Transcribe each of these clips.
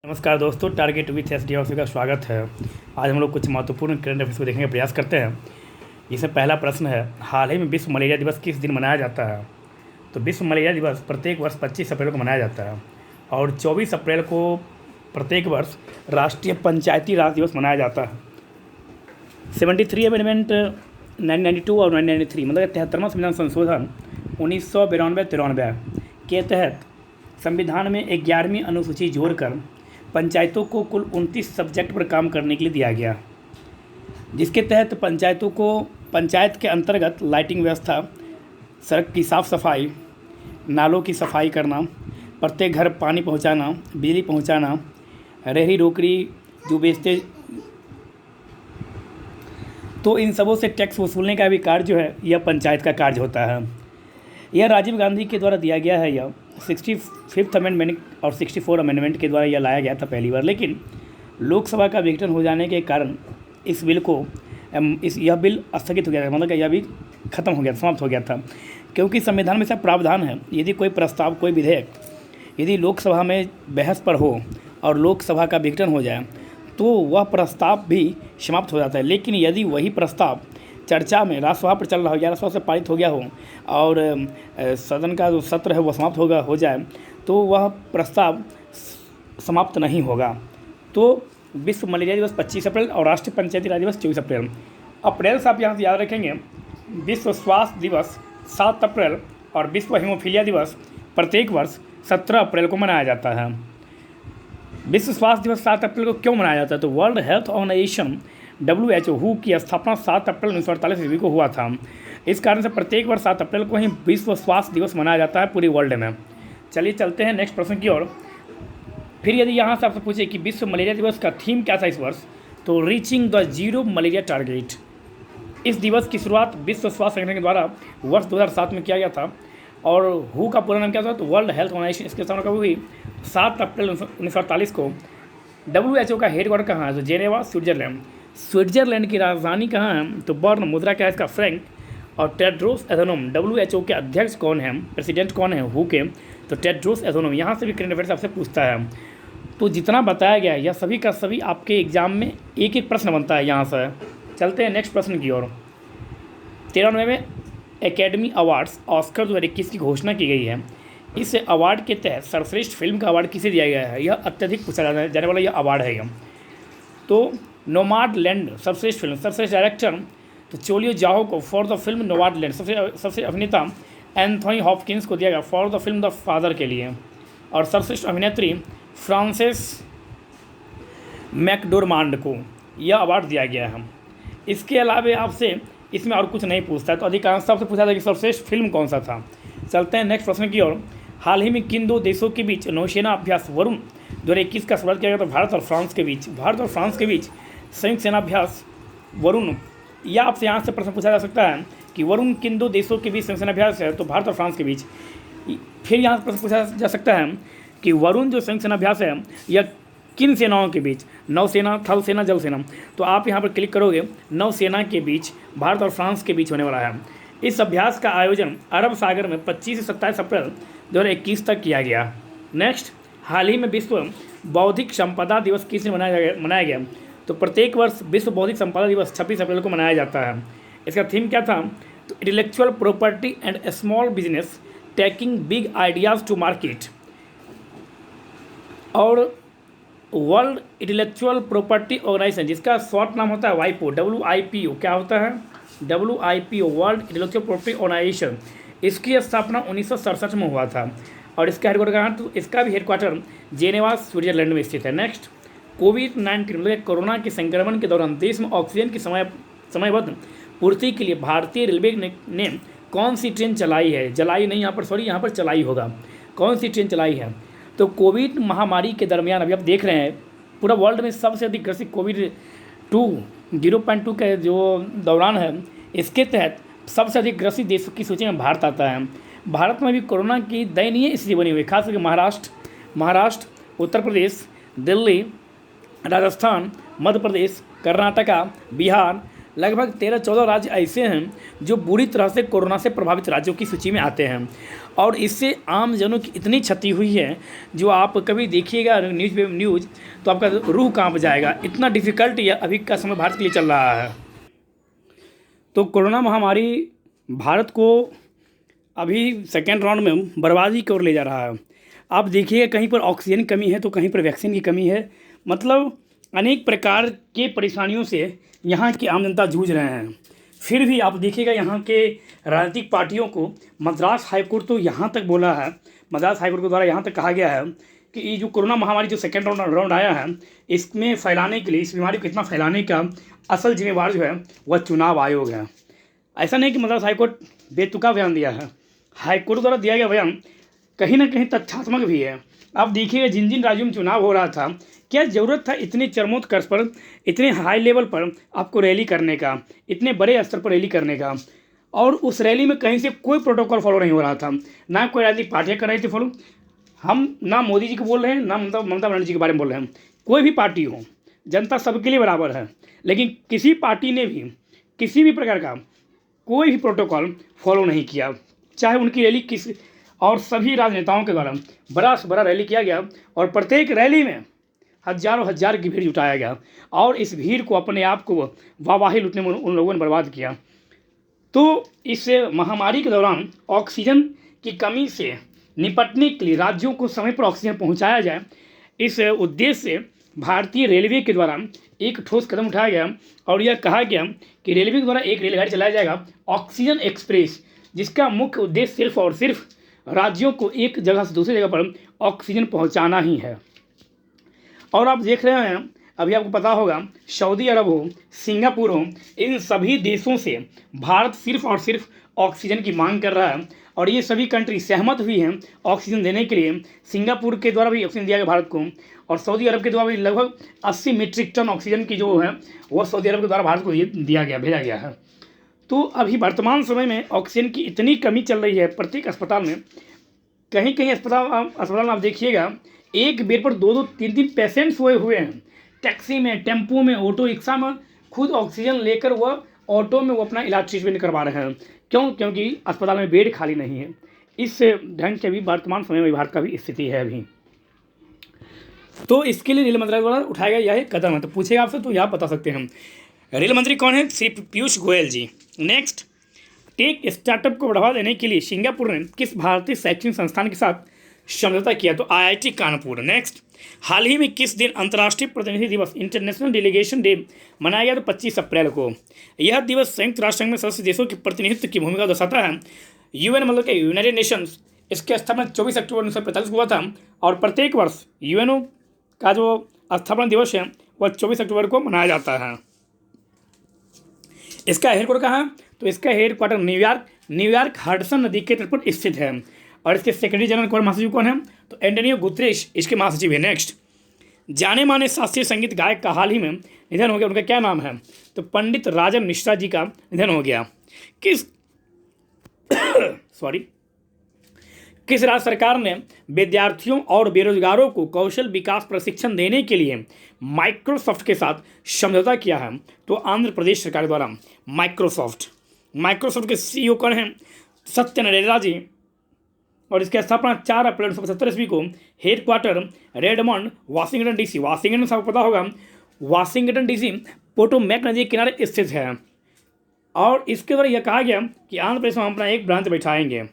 नमस्कार दोस्तों, target with S D का स्वागत है। आज हम लोग कुछ महत्वपूर्ण करंट अफेयर्स को देखने का प्रयास करते हैं। इसमें पहला प्रश्न है, हाल ही में विश्व मलेरिया दिवस किस दिन मनाया जाता है? तो विश्व मलेरिया दिवस प्रत्येक वर्ष 25 अप्रैल को मनाया जाता है और 24 अप्रैल को प्रत्येक वर्ष राष्ट्रीय पंचायती राज दिवस मनाया जाता है। 73 अमेंडमेंट 1992 और 1993 मतलब 73वां संविधान संशोधन 1992-93 के तहत संविधान में 11वीं अनुसूची जोड़कर पंचायतों को कुल 29 सब्जेक्ट पर काम करने के लिए दिया गया, जिसके तहत पंचायतों को पंचायत के अंतर्गत लाइटिंग व्यवस्था, सड़क की साफ़ सफाई, नालों की सफाई करना, प्रत्येक घर पानी पहुंचाना, बिजली पहुंचाना, रेहड़ी रोकड़ी जो बेचते, तो इन सबों से टैक्स वसूलने का भी कार्य जो है यह पंचायत का कार्य होता है। यह राजीव गांधी के द्वारा दिया गया है। यह 65th अमेंडमेंट और 64 अमेंडमेंट के द्वारा यह लाया गया था पहली बार, लेकिन लोकसभा का विघटन हो जाने के कारण इस बिल को यह बिल स्थगित हो गया था, मतलब कि यह भी खत्म हो गया, समाप्त हो गया था। क्योंकि संविधान में ऐसा प्रावधान है, यदि कोई प्रस्ताव, कोई विधेयक यदि लोकसभा में बहस पर हो और लोकसभा का विघटन हो जाए तो वह प्रस्ताव भी समाप्त हो जाता है। लेकिन यदि वही प्रस्ताव चर्चा में राज्यसभा पर चल रहा हो या राज्यसभा से पारित हो गया हो और सदन का जो सत्र है वो समाप्त हो जाए तो वह प्रस्ताव समाप्त नहीं होगा। तो विश्व मलेरिया दिवस 25 अप्रैल और राष्ट्रीय पंचायती राज दिवस 24 अप्रैल। अप्रैल से आप यहाँ से याद रखेंगे। विश्व स्वास्थ्य दिवस 7 अप्रैल और विश्व हीमोफीलिया दिवस प्रत्येक वर्ष 17 अप्रैल को मनाया जाता है। विश्व स्वास्थ्य दिवस 7 अप्रैल को क्यों मनाया जाता है? तो वर्ल्ड हेल्थ ऑर्गेनाइजेशन WHO की स्थापना 7 अप्रैल 1948 ईस्वी को हुआ था। इस कारण से प्रत्येक वर्ष 7 अप्रैल को ही विश्व स्वास्थ्य दिवस मनाया जाता है पूरी वर्ल्ड में। चलिए चलते हैं नेक्स्ट प्रश्न की ओर। फिर यदि यहाँ से आपसे पूछे कि विश्व मलेरिया दिवस का थीम क्या था इस वर्ष, तो reaching the zero malaria target. इस दिवस की शुरुआत विश्व स्वास्थ्य संगठन के द्वारा वर्ष 2007 में किया गया था और WHO का पूरा नाम क्या था? तो वर्ल्ड हेल्थ ऑर्गेनाइजेशन। इसके स्थापना कब हुई? 7 अप्रैल 1948 को। WHO का हेडक्वार्टर कहाँ है? तो जेनेवा, स्विट्जरलैंड। स्विट्जरलैंड की राजधानी कहाँ है? तो बर्न। मुद्रा क्या है इसका? फ्रैंक। और टेड्रोस एधनोम WHO के अध्यक्ष कौन है, प्रेसिडेंट कौन है WHO के? तो टेड्रोस एधनोम। यहाँ से भी करंट अफेयर्स आपसे पूछता है। तो जितना बताया गया है यह सभी का सभी आपके एग्जाम में एक एक प्रश्न बनता है। यहाँ से चलते हैं नेक्स्ट प्रश्न की ओर। 93वें एकेडमी अवार्ड्स ऑस्कर 2021 की घोषणा की गई है। इस अवार्ड के तहत सर्वश्रेष्ठ फिल्म का अवार्ड किसे दिया गया है? यह अत्यधिक पूछा जाने वाला यह अवार्ड है। यह तो नोमाडलैंड सर्वश्रेष्ठ फिल्म। सर्वश्रेष्ठ डायरेक्टर तो चोलियो जाओ को फॉर द फिल्म नोमाडलैंड। सबसे अभिनेता एंथोनी हॉपकिंस को दिया गया for the film the father के लिए। और सर्वश्रेष्ठ अभिनेत्री फ्रांसेस मैकडोरमांड को यह अवार्ड दिया गया है। इसके अलावा आपसे इसमें और कुछ नहीं पूछता है, तो अधिकांश आपसे पूछा था कि सर्वश्रेष्ठ फिल्म कौन सा था। चलते हैं नेक्स्ट प्रश्न की ओर। हाल ही में किन दो देशों के बीच नौसेना अभ्यास वरुण 2021 का शुरुआत किया गया? तो भारत और फ्रांस के बीच संयुक्त सेना अभ्यास वरुण। या आपसे यहाँ से प्रश्न पूछा जा सकता है कि वरुण किन दो देशों के बीच संयुक्त सेना अभ्यास है? तो भारत और फ्रांस के बीच। फिर यहाँ से प्रश्न पूछा जा सकता है कि वरुण जो संयुक्त सेना अभ्यास है यह किन सेनाओं के बीच? नौसेना, थल सेना, जल सेना। तो आप यहाँ पर क्लिक करोगे, नौसेना के बीच भारत और फ्रांस के बीच होने वाला है। इस अभ्यास का आयोजन अरब सागर में 25 से 27 अप्रैल 2021 तक किया गया। नेक्स्ट, हाल ही में विश्व बौद्धिक संपदा दिवस किस दिन मनाया गया? तो प्रत्येक वर्ष विश्व बौद्धिक संपदा दिवस 26 अप्रैल को मनाया जाता है। इसका थीम क्या था? तो intellectual property and small business taking big ideas to market. और वर्ल्ड इंटेलेक्चुअल प्रॉपर्टी ऑर्गेनाइजेशन, जिसका शॉर्ट नाम होता है WIPO, WIPO। क्या होता है? WIPO, world intellectual property organization. इसकी स्थापना 1967 में हुआ था और इसका हेडक्वार्टर कहाँ? तो इसका भी हेडक्वार्टर जेनेवा, स्विट्जरलैंड में स्थित है। नेक्स्ट, कोविड-19 मतलब कोरोना के संक्रमण के दौरान देश में ऑक्सीजन की समयबद्ध पूर्ति के लिए भारतीय रेलवे ने कौन सी ट्रेन चलाई है? जलाई नहीं, यहाँ पर चलाई होगा। कौन सी ट्रेन चलाई है? तो कोविड महामारी के दरमियान अभी आप देख रहे हैं पूरा वर्ल्ड में सबसे अधिक ग्रसित कोविड-0.2 के जो दौरान है, इसके तहत सबसे अधिक ग्रसित देशों की सूची में भारत आता है। भारत में भी कोरोना की दयनीय स्थिति बनी हुई है, खास करके महाराष्ट्र, उत्तर प्रदेश, दिल्ली, राजस्थान, मध्य प्रदेश, कर्नाटका, बिहार, लगभग 13-14 राज्य ऐसे हैं जो बुरी तरह से कोरोना से प्रभावित राज्यों की सूची में आते हैं और इससे आम जनों की इतनी क्षति हुई है जो आप कभी देखिएगा न्यूज़ तो आपका रूह कांप जाएगा। इतना डिफ़िकल्ट यह अभी का समय भारत के लिए चल रहा है। तो कोरोना महामारी भारत को अभी सेकेंड राउंड में बर्बादी की ओर ले जा रहा है। आप देखिए कहीं पर ऑक्सीजन की कमी है तो कहीं पर वैक्सीन की कमी है। मतलब अनेक प्रकार के परेशानियों से यहाँ की आम जनता जूझ रहे हैं। फिर भी आप देखिएगा यहाँ के राजनीतिक पार्टियों को मद्रास हाईकोर्ट तो यहाँ तक बोला है, मद्रास हाईकोर्ट के द्वारा यहाँ तक कहा गया है कि ये जो कोरोना महामारी जो सेकेंड राउंड आया है इसमें फैलाने के लिए, इस बीमारी को इतना फैलाने का असल जिम्मेवार जो है वह चुनाव आयोग है। ऐसा नहीं कि मद्रास हाईकोर्ट बेतुका बयान दिया है, हाईकोर्ट द्वारा दिया गया बयान कहीं ना कहीं तथ्यात्मक भी है। आप देखिएगा जिन जिन राज्यों में चुनाव हो रहा था, क्या ज़रूरत था इतने चरमोत्कर्ष पर, इतने हाई लेवल पर आपको रैली करने का, इतने बड़े स्तर पर रैली करने का, और उस रैली में कहीं से कोई प्रोटोकॉल फॉलो नहीं हो रहा था, ना कोई राजनीतिक पार्टियाँ कर रही थी फॉलो। हम ना मोदी जी को बोल रहे हैं, ना ममता बनर्जी के बारे में बोल रहे हैं, कोई भी पार्टी हो, जनता सबके लिए बराबर है, लेकिन किसी पार्टी ने भी किसी भी प्रकार का कोई भी प्रोटोकॉल फॉलो नहीं किया, चाहे उनकी रैली किस, और सभी राजनेताओं के द्वारा बड़ा से बड़ा रैली किया गया और प्रत्येक रैली में हजारों हजार की भीड़ जुटाया गया और इस भीड़ को अपने आप को वाहवाही लूटने में उन लोगों ने बर्बाद किया। तो इस महामारी के दौरान ऑक्सीजन की कमी से निपटने के लिए राज्यों को समय पर ऑक्सीजन पहुंचाया जाए, इस उद्देश्य से भारतीय रेलवे के द्वारा एक ठोस कदम उठाया गया और यह कहा गया कि रेलवे के द्वारा एक रेलगाड़ी चलाया जाएगा ऑक्सीजन एक्सप्रेस, जिसका मुख्य उद्देश्य सिर्फ और सिर्फ राज्यों को एक जगह से दूसरी जगह पर ऑक्सीजन पहुंचाना ही है। और आप देख रहे हैं, अभी आपको पता होगा, सऊदी अरब हो, सिंगापुर हो, इन सभी देशों से भारत सिर्फ और सिर्फ ऑक्सीजन की मांग कर रहा है और ये सभी कंट्री सहमत हुई हैं ऑक्सीजन देने के लिए। सिंगापुर के द्वारा भी ऑक्सीजन दिया गया भारत को और सऊदी अरब के द्वारा भी लगभग 80 मीट्रिक टन ऑक्सीजन की जो है वह सऊदी अरब के द्वारा भारत को दिया गया, भेजा गया है। तो अभी वर्तमान समय में ऑक्सीजन की इतनी कमी चल रही है प्रत्येक अस्पताल में, कहीं कहीं अस्पताल में आप देखिएगा एक बेड पर 2-2, 3-3 पेशेंट्स सोए हुए हैं। टैक्सी में, टेम्पो में, ऑटो रिक्शा में खुद ऑक्सीजन लेकर वह ऑटो में वो अपना इलाज ट्रीटमेंट करवा रहे हैं। क्यों? क्योंकि अस्पताल में बेड खाली नहीं है। इस ढंग के भी वर्तमान समय में भारत का भी स्थिति है अभी। तो इसके लिए रेल मंत्रालय द्वारा उठाया गया यह कदम है। तो पूछेगा आपसे तो यहाँ बता सकते हैं। रेल मंत्री कौन है? श्री पीयूष गोयल जी। नेक्स्ट, टेक स्टार्टअप को बढ़ावा देने के लिए सिंगापुर ने किस भारतीय शैक्षणिक संस्थान के साथ समझौता किया? तो IIT कानपुर। नेक्स्ट, हाल ही में किस दिन अंतर्राष्ट्रीय प्रतिनिधि दिवस इंटरनेशनल डेलीगेशन डे मनाया गया? तो 25 अप्रैल को। यह दिवस संयुक्त राष्ट्र संघ में सदस्य देशों के प्रतिनिधित्व की भूमिका दर्शाता है। UN मतलब कि यूनाइटेड नेशंस, इसकी स्थापना 24 अक्टूबर 1945 को हुआ था और प्रत्येक वर्ष UNO का जो स्थापना दिवस है वह 24 अक्टूबर को मनाया जाता है। इसका हेडक्वार्टर कहाँ है? तो इसका हेडक्वार्टर न्यूयॉर्क हडसन नदी के तट पर स्थित है और इसके सेक्रेटरी जनरल कौन, महासचिव कौन है? तो एंटोनियो गुतरेश इसके महासचिव है। नेक्स्ट, जाने माने शास्त्रीय संगीत गायक का हाल ही में निधन हो गया, उनका क्या नाम है? तो पंडित राजन मिश्रा जी का निधन हो गया। किस राज्य सरकार ने विद्यार्थियों और बेरोजगारों को कौशल विकास प्रशिक्षण देने के लिए माइक्रोसॉफ्ट के साथ समझौता किया है? तो आंध्र प्रदेश सरकार द्वारा माइक्रोसॉफ्ट के CEO कौन हैं? सत्य नाडेला जी और इसकी स्थापना 4 अप्रैल 1975 ईस्वी को headquarter Redmond Washington DC, Washington सबको पता होगा, वाशिंगटन DC पोटोमैक नदी के किनारे स्थित है। और इसके द्वारा यह कहा गया कि आंध्र प्रदेश में हम अपना एक ब्रांच बैठाएंगे।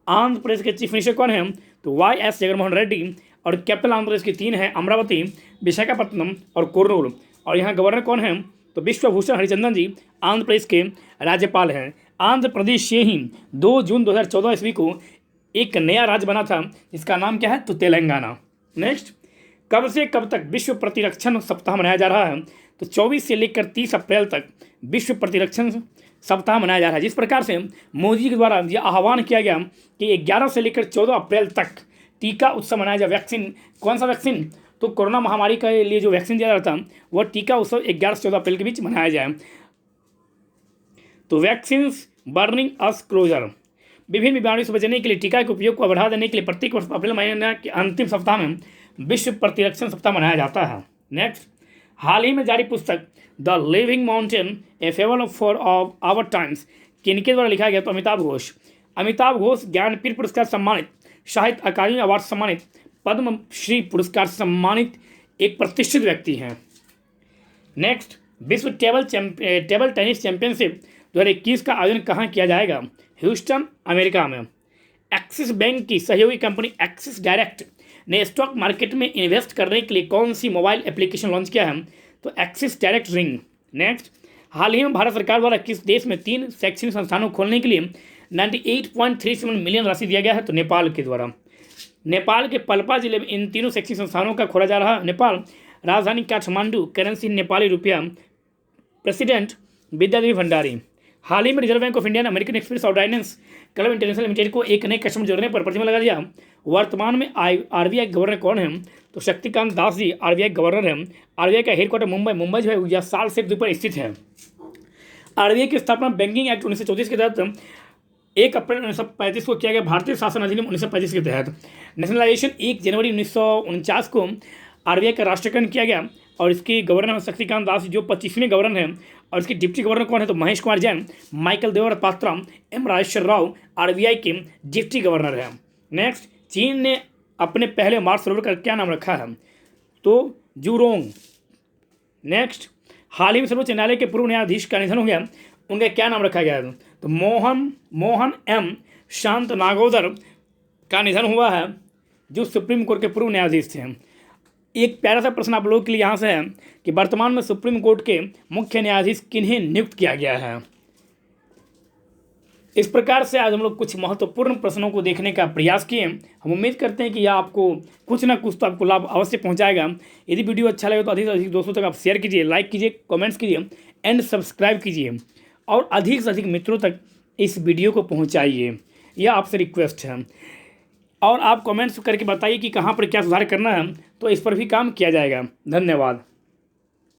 आंध्र प्रदेश के चीफ मिनिस्टर कौन हैं? तो YS जगनमोहन रेड्डी और कैपिटल आंध्र प्रदेश की 3 हैं, अमरावती, विशाखापट्टनम और कुर्नूल। और यहाँ गवर्नर कौन हैं? तो विश्वभूषण हरिचंदन जी आंध्र प्रदेश के राज्यपाल हैं। आंध्र प्रदेश से ही 2 जून 2014 ईस्वी को एक नया राज्य बना था जिसका नाम क्या है? तो तेलंगाना। नेक्स्ट, कब से कब तक विश्व प्रतिरक्षण सप्ताह मनाया जा रहा है? तो 24 से लेकर 30 अप्रैल तक विश्व प्रतिरक्षण सप्ताह मनाया जा रहा है। जिस प्रकार से मोदी जी के द्वारा यह आह्वान किया गया कि 11 से लेकर 14 अप्रैल तक टीका उत्सव मनाया जाए। वैक्सीन, कौन सा वैक्सीन? तो कोरोना महामारी के लिए जो वैक्सीन दिया जाता है वह टीका उत्सव 11 से 14 अप्रैल के बीच मनाया जाए। तो वैक्सीन बर्निंग अस क्लोजर, विभिन्न बीमारियों से बचने के लिए टीका के उपयोग को बढ़ा देने के लिए प्रत्येक वर्ष अप्रैल महीने के अंतिम सप्ताह में विश्व प्रतिरक्षण सप्ताह मनाया जाता है। नेक्स्ट, हाल ही में जारी पुस्तक the living mountain a fable for of our times किनके द्वारा लिखा गया? तो अमिताभ घोष। अमिताभ घोष ज्ञानपीठ पुरस्कार सम्मानित, साहित्य अकादमी अवार्ड सम्मानित, पद्म श्री पुरस्कार सम्मानित एक प्रतिष्ठित व्यक्ति हैं। नेक्स्ट, विश्व टेबल टेनिस चैंपियनशिप 2021 का आयोजन कहाँ किया जाएगा? ह्यूस्टन, अमेरिका में। एक्सिस बैंक की सहयोगी कंपनी एक्सिस डायरेक्ट ने स्टॉक मार्केट में इन्वेस्ट करने के लिए कौन सी मोबाइल एप्लीकेशन लॉन्च किया है? तो एक्सिस डायरेक्ट रिंग। नेक्स्ट, हाल ही में भारत सरकार द्वारा किस देश में 3 शैक्षणिक संस्थानों खोलने के लिए 98.37 मिलियन राशि दिया गया है? तो नेपाल के द्वारा। नेपाल के पलपा जिले में इन तीनों शैक्षणिक संस्थानों का खोला जा रहा है। नेपाल, राजधानी काठमांडू, करेंसी नेपाली रुपया, प्रेसिडेंट विद्यादेवी भंडारी। हाल ही में रिजर्व बैंक ऑफ इंडिया ने American Express ordinance club international limited को एक नए कस्टमर जोड़ने पर प्रतिबंध लगा दिया। वर्तमान में आरबीआई गवर्नर कौन है? तो शक्तिकांत दास जी आरबीआई गवर्नर हैं। आरबीआई का हेडक्वार्टर मुंबई जो है यह साल से द्वीप पर स्थित है। आरबीआई की स्थापना बैंकिंग एक्ट 1934 के तहत 1 अप्रैल 1935 को किया गया। भारतीय शासन अधिनियम 1935 के तहत नेशनलाइजेशन 1 जनवरी 1949 को आरबीआई का राष्ट्रीयकरण किया गया और इसके गवर्नर शक्तिकांत दास जो 25वें गवर्नर हैं। और इसके डिप्टी गवर्नर कौन है? तो Mahesh Kumar Jain, Michael Debabrata Patra, M Rajeshwar Rao RBI के डिप्टी गवर्नर हैं। नेक्स्ट, चीन ने अपने पहले मार्स सरोवर का क्या नाम रखा है? तो जूरोंग। नेक्स्ट, हाल ही में सर्वोच्च न्यायालय के पूर्व न्यायाधीश का निधन हो गया, उनका क्या नाम रखा गया? तो मोहन एम शांत नागोदर का निधन हुआ है, जो सुप्रीम कोर्ट के पूर्व न्यायाधीश थे। एक प्यारा सा प्रश्न आप लोगों के लिए यहाँ से है कि वर्तमान में सुप्रीम कोर्ट के मुख्य न्यायाधीश किन्हें नियुक्त किया गया है? इस प्रकार से आज हम लोग कुछ महत्वपूर्ण प्रश्नों को देखने का प्रयास किए। हम उम्मीद करते हैं कि यह आपको कुछ ना कुछ तो आपको लाभ अवश्य पहुंचाएगा। यदि वीडियो अच्छा लगे तो अधिक से अधिक दोस्तों तक आप शेयर कीजिए, लाइक कीजिए, कमेंट्स कीजिए एंड सब्सक्राइब कीजिए और अधिक से अधिक मित्रों तक इस वीडियो को पहुँचाइए। यह आपसे रिक्वेस्ट है। और आप कमेंट्स करके बताइए कि कहाँ पर क्या सुधार करना है, तो इस पर भी काम किया जाएगा। धन्यवाद।